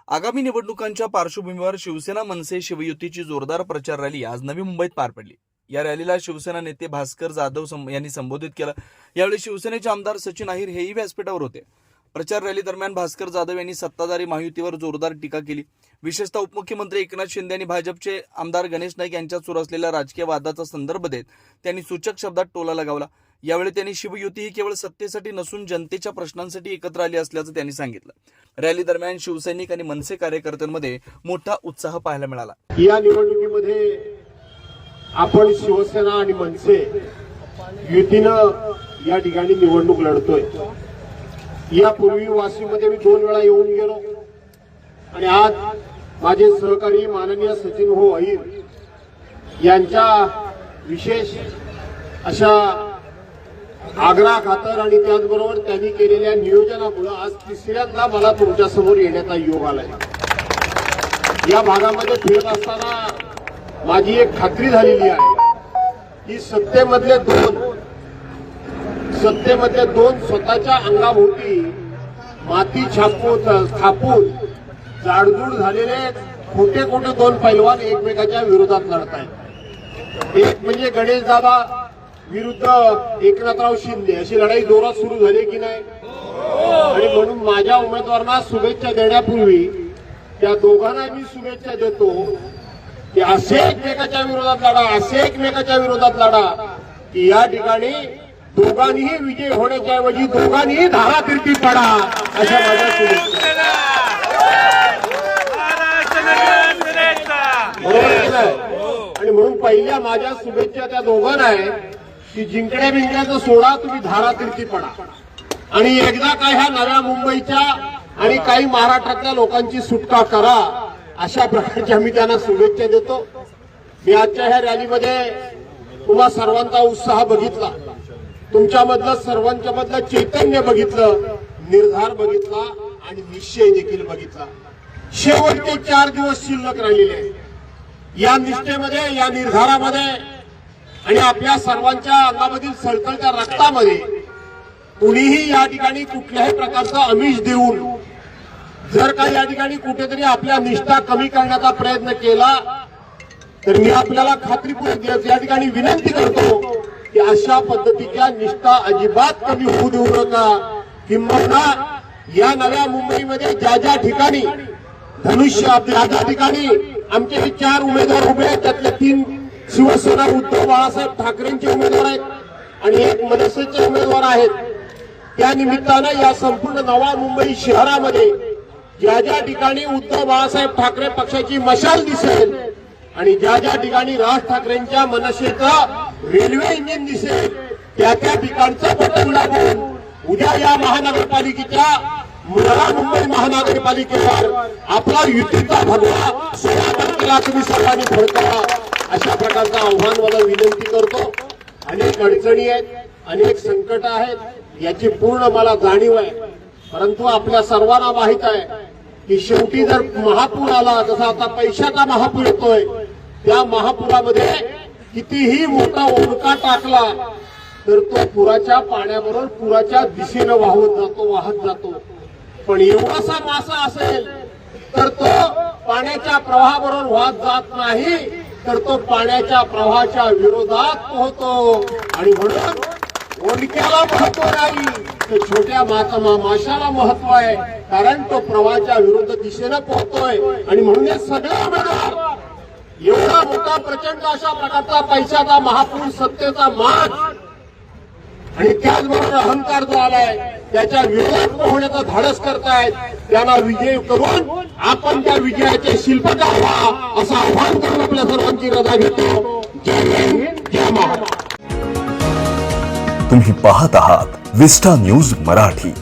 आगामी निवडणुकांच्या पार्श्वभूमीवर शिवसेना मनसे शिवयुतीची जोरदार प्रचार रॅली आज नवी मुंबईत पार पडली। या रॅलीला शिवसेना नेते भास्कर जाधव यांनी संबोधित केलं। यावेळी शिवसेनेचे आमदार सचिन अहिर हेही व्यासपीठावर होते। प्रचार रॅली दरम्यान भास्कर जाधव यांनी सत्ताधारी महायुतीवर जोरदार टीका केली। विशेषतः उपमुख्यमंत्री एकनाथ शिंदे आणि भाजपचे आमदार गणेश नाईक यांच्यात सुरू असलेल्या राजकीय वादाचा संदर्भ देत त्यांनी सूचक शब्दात टोला लगावला। यावेळी त्यांनी शिवयुती ही केवळ सत्तेसाठी नसून जनतेच्या प्रश्नांसाठी एकत्र आली असल्याचं त्यांनी सांगितलं। रॅली दरम्यान शिवसैनिक आणि मनसे कार्यकर्त्यांमध्ये मोठा उत्साह पाहायला मिळाला। या निवडणुकीमध्ये आपण शिवसेना आणि मनसे युतीनं या ठिकाणी निवडणूक लढतोय। यापूर्वी वाशीमध्ये मी 2 वेळा येऊन गेलो आणि आज माझे सहकारी माननीय सचिन भाऊ अहिर यांच्या विशेष अशा आग्रह खातर आणि त्याचबरोबर त्यांनी केलेल्या नियोजनामुळे आज तिसऱ्यांदा मला तुमच्या समोर येण्याचा योग आलाय। या भागामध्ये फिरत असताना माझी एक खात्री झालेली आहे की सत्तेमधले दोन स्वतःच्या अंगाभोवती माती थापून जाडजूड झालेले खोटे 2 पैलवान एकमेकाच्या विरोधात लढतायत। एक म्हणजे गणेश दादा विरुद्ध एकनाथराव शिंदे अशी लढाई जोरात सुरू झाली की नाही। आणि म्हणून माझ्या उमेदवारांना शुभेच्छा देण्यापूर्वी त्या दोघांना मी शुभेच्छा देतो की असे एकमेकाच्या विरोधात लढा की या ठिकाणी दोघांनीही विजय होण्याच्या ऐवजी दोघांनीही धारातीर्थी पडा अशा माझ्या शुभेच्छा। आणि म्हणून पहिल्या माझ्या शुभेच्छा त्या दोघांना आहे की जिंकण्या सोडा, तुम्ही धारातीर्थी पडा आणि एकदा काय ह्या नव्या मुंबईच्या आणि काही महाराष्ट्रातल्या लोकांची सुटका करा अशा प्रकारच्या मी त्यांना शुभेच्छा देतो। मी आजच्या ह्या रॅलीमध्ये तुम्हा सर्वांचा उत्साह बघितला, तुमच्यामधलं सर्वांच्या मधलं चैतन्य बघितलं, निर्धार बघितला आणि निश्चय देखील बघितला। शेवटचे 4 दिवस शिल्लक राहिलेले आहेत। या निष्ठेमध्ये, या निर्धारामध्ये आणि आपल्या सर्वांच्या अंगामधील सळसळत्या रक्तामध्ये कुणीही या ठिकाणी कुठल्याही प्रकारचं आमिष देऊन जर का या ठिकाणी कुठेतरी आपल्या निष्ठा कमी करण्याचा प्रयत्न केला तर मी आपल्याला खात्रीपूर्वक या ठिकाणी विनंती करतो की अशा पद्धतीच्या निष्ठा अजिबात कमी होऊ देऊ नका। किंबहुना या नव्या मुंबईमध्ये ज्या ठिकाणी ज्या ठिकाणी आमचे 4 उमेदवार उभे आहेत त्यातले 3 शिवसेना उद्धव बाळासाहेब ठाकरेंचे उमेदवार आहेत आणि 1 मनसेचे उमेदवार आहेत। त्या निमित्तानं या संपूर्ण नवा मुंबई शहरामध्ये ज्या ठिकाणी उद्धव बाळासाहेब ठाकरे पक्षाची मशाल दिसेल आणि ज्या ठिकाणी राज ठाकरेंच्या मनसेचं रेल्वे इंजिन दिसेल त्या ठिकाणचं बटन दाबून उद्या या महानगरपालिकेच्या नव्या मुंबई महानगरपालिकेवर आपला युतीचा भगवा 16 तारखेला तुम्ही सर्वांनी फडकावा अशा प्रकारचं आव्हान मला विनंती करतो। अनेक अडचणी आहेत, अनेक संकट आहेत, याची पूर्ण मला जाणीव आहे। परंतु आपल्या सर्वांना माहित आहे की शेवटी जर महापूर आला, जसा आता पैशाचा महापूर येतोय, त्या महापुरामध्ये कितीही मोठा ओढका टाकला तर तो पुराच्या पाण्याबरोबर पुराच्या दिशेनं वाहत जातो। पण एवढासा मासा असेल तर तो पाण्याच्या प्रवाहाबरोबर वाहत जात नाही, तर तो पाण्याच्या प्रवाहाच्या विरोधात पोहतो। आणि म्हणून ओढक्याला महत्व नाही तर छोट्या माशाला महत्व आहे, कारण तो प्रवाहाच्या विरुद्ध दिशेनं पोहतोय। आणि म्हणून हे सगळे उमेदवार एवढा मोठा प्रचंड अशा प्रकारचा पैशाचा महापूर, सत्तेचा माज आणि त्याचबरोबर अहंकार जो आलाय त्याच्या विरोधात पोहण्याचा धाडस करतायत, त्यांना विजय करून आपण त्या विजयाचे शिल्पकार व्हा असं आव्हान करून आपल्या सर्वांची रजा घेतो। जय हिंद, जय महाराष्ट्र। तुम्ही पाहत आहात विस्टा न्यूज मराठी।